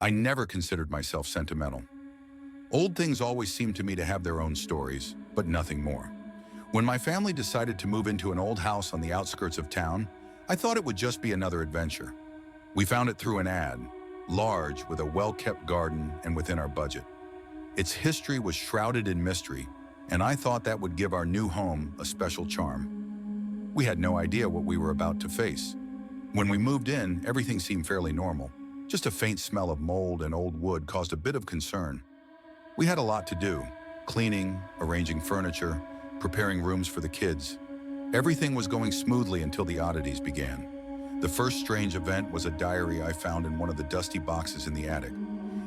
I never considered myself sentimental. Old things always seemed to me to have their own stories, but nothing more. When my family decided to move into an old house on the outskirts of town, I thought it would just be another adventure. We found it through an ad, large, with a well-kept garden and within our budget. Its history was shrouded in mystery, and I thought that would give our new home a special charm. We had no idea what we were about to face. When we moved in, everything seemed fairly normal. Just a faint smell of mold and old wood caused a bit of concern. We had a lot to do: cleaning, arranging furniture, preparing rooms for the kids. Everything was going smoothly until the oddities began. The first strange event was a diary I found in one of the dusty boxes in the attic.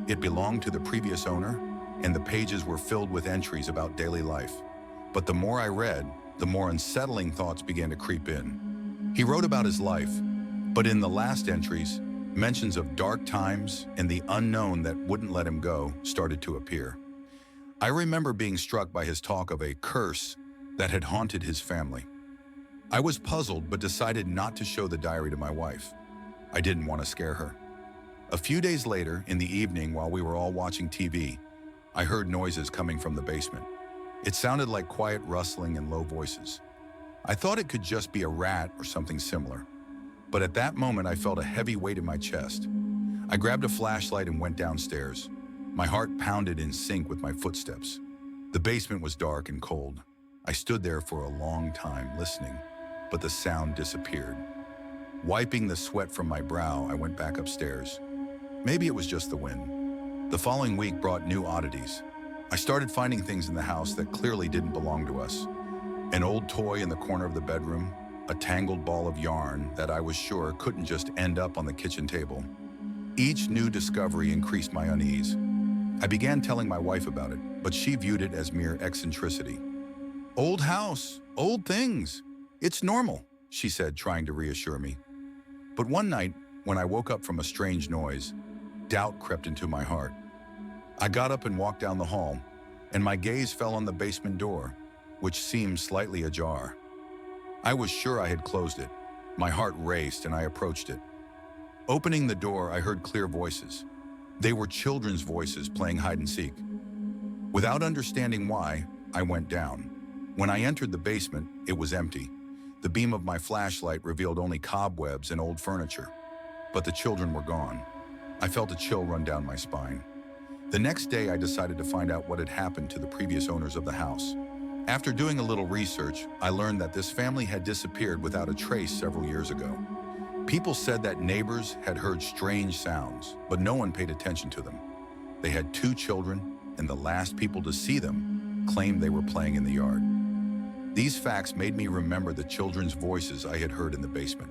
It belonged to the previous owner, and the pages were filled with entries about daily life. But the more I read, the more unsettling thoughts began to creep in. He wrote about his life, but in the last entries, mentions of dark times and the unknown that wouldn't let him go started to appear. I remember being struck by his talk of a curse that had haunted his family. I was puzzled but decided not to show the diary to my wife. I didn't want to scare her. A few days later, in the evening while we were all watching TV, I heard noises coming from the basement. It sounded like quiet rustling and low voices. I thought it could just be a rat or something similar. But at that moment, I felt a heavy weight in my chest. I grabbed a flashlight and went downstairs. My heart pounded in sync with my footsteps. The basement was dark and cold. I stood there for a long time listening, but the sound disappeared. Wiping the sweat from my brow, I went back upstairs. Maybe it was just the wind. The following week brought new oddities. I started finding things in the house that clearly didn't belong to us. An old toy in the corner of the bedroom, a tangled ball of yarn that I was sure couldn't just end up on the kitchen table. Each new discovery increased my unease. I began telling my wife about it, but she viewed it as mere eccentricity. "Old house, old things. It's normal," she said, trying to reassure me. But one night, when I woke up from a strange noise, doubt crept into my heart. I got up and walked down the hall, and my gaze fell on the basement door, which seemed slightly ajar. I was sure I had closed it. My heart raced and I approached it. Opening the door, I heard clear voices. They were children's voices playing hide and seek. Without understanding why, I went down. When I entered the basement, it was empty. The beam of my flashlight revealed only cobwebs and old furniture. But the children were gone. I felt a chill run down my spine. The next day, I decided to find out what had happened to the previous owners of the house. After doing a little research, I learned that this family had disappeared without a trace several years ago. People said that neighbors had heard strange sounds, but no one paid attention to them. They had 2 children, and the last people to see them claimed they were playing in the yard. These facts made me remember the children's voices I had heard in the basement.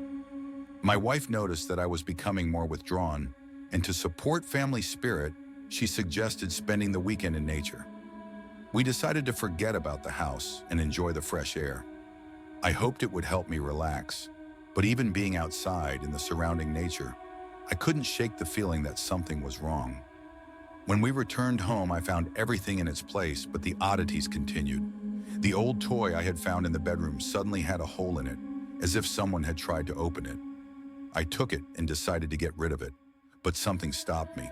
My wife noticed that I was becoming more withdrawn, and to support family spirit, she suggested spending the weekend in nature. We decided to forget about the house and enjoy the fresh air. I hoped it would help me relax, but even being outside in the surrounding nature, I couldn't shake the feeling that something was wrong. When we returned home, I found everything in its place, but the oddities continued. The old toy I had found in the bedroom suddenly had a hole in it, as if someone had tried to open it. I took it and decided to get rid of it, but something stopped me.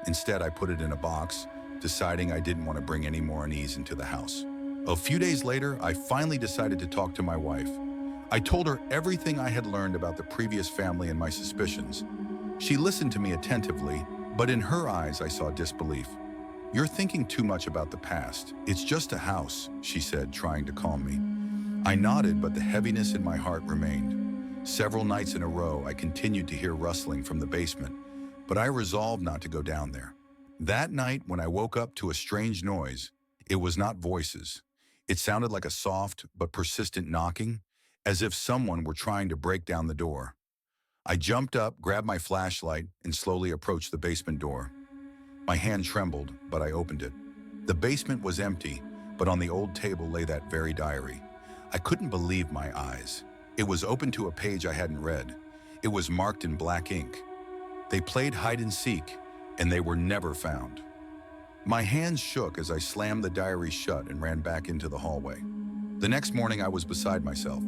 Instead, I put it in a box, deciding I didn't want to bring any more unease into the house. A few days later, I finally decided to talk to my wife. I told her everything I had learned about the previous family and my suspicions. She listened to me attentively, but in her eyes I saw disbelief. "You're thinking too much about the past. It's just a house," she said, trying to calm me. I nodded, but the heaviness in my heart remained. Several nights in a row, I continued to hear rustling from the basement, but I resolved not to go down there. That night, when I woke up to a strange noise, it was not voices. It sounded like a soft but persistent knocking, as if someone were trying to break down the door. I jumped up, grabbed my flashlight, and slowly approached the basement door. My hand trembled, but I opened it. The basement was empty, but on the old table lay that very diary. I couldn't believe my eyes. It was open to a page I hadn't read. It was marked in black ink. They played hide and seek, and they were never found. My hands shook as I slammed the diary shut and ran back into the hallway. The next morning, I was beside myself.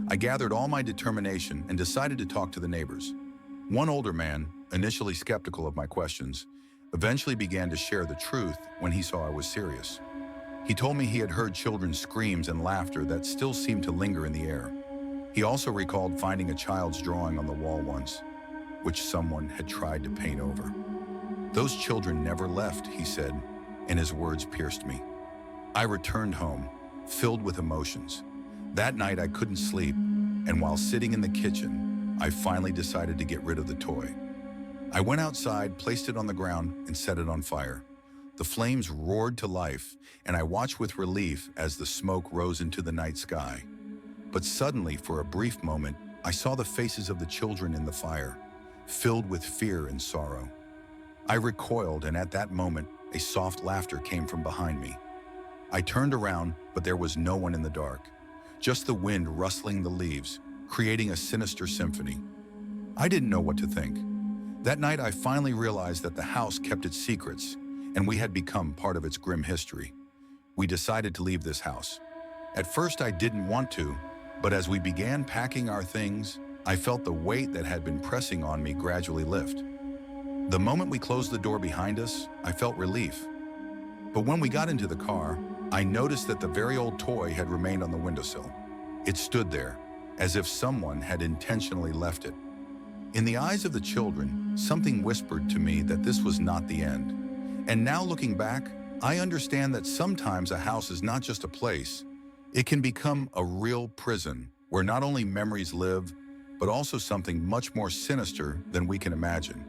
I gathered all my determination and decided to talk to the neighbors. One older man, initially skeptical of my questions, eventually began to share the truth when he saw I was serious. He told me he had heard children's screams and laughter that still seemed to linger in the air. He also recalled finding a child's drawing on the wall once, which someone had tried to paint over. Those children never left, he said, and his words pierced me. I returned home, filled with emotions. That night I couldn't sleep, and while sitting in the kitchen, I finally decided to get rid of the toy. I went outside, placed it on the ground, and set it on fire. The flames roared to life, and I watched with relief as the smoke rose into the night sky. But suddenly, for a brief moment, I saw the faces of the children in the fire, filled with fear and sorrow. I recoiled, and at that moment, a soft laughter came from behind me. I turned around, but there was no one in the dark, just the wind rustling the leaves, creating a sinister symphony. I didn't know what to think. That night, I finally realized that the house kept its secrets, and we had become part of its grim history. We decided to leave this house. At first, I didn't want to, but as we began packing our things, I felt the weight that had been pressing on me gradually lift. The moment we closed the door behind us, I felt relief. But when we got into the car, I noticed that the very old toy had remained on the windowsill. It stood there, as if someone had intentionally left it. In the eyes of the children, something whispered to me that this was not the end. And now looking back, I understand that sometimes a house is not just a place. It can become a real prison where not only memories live, but also something much more sinister than we can imagine.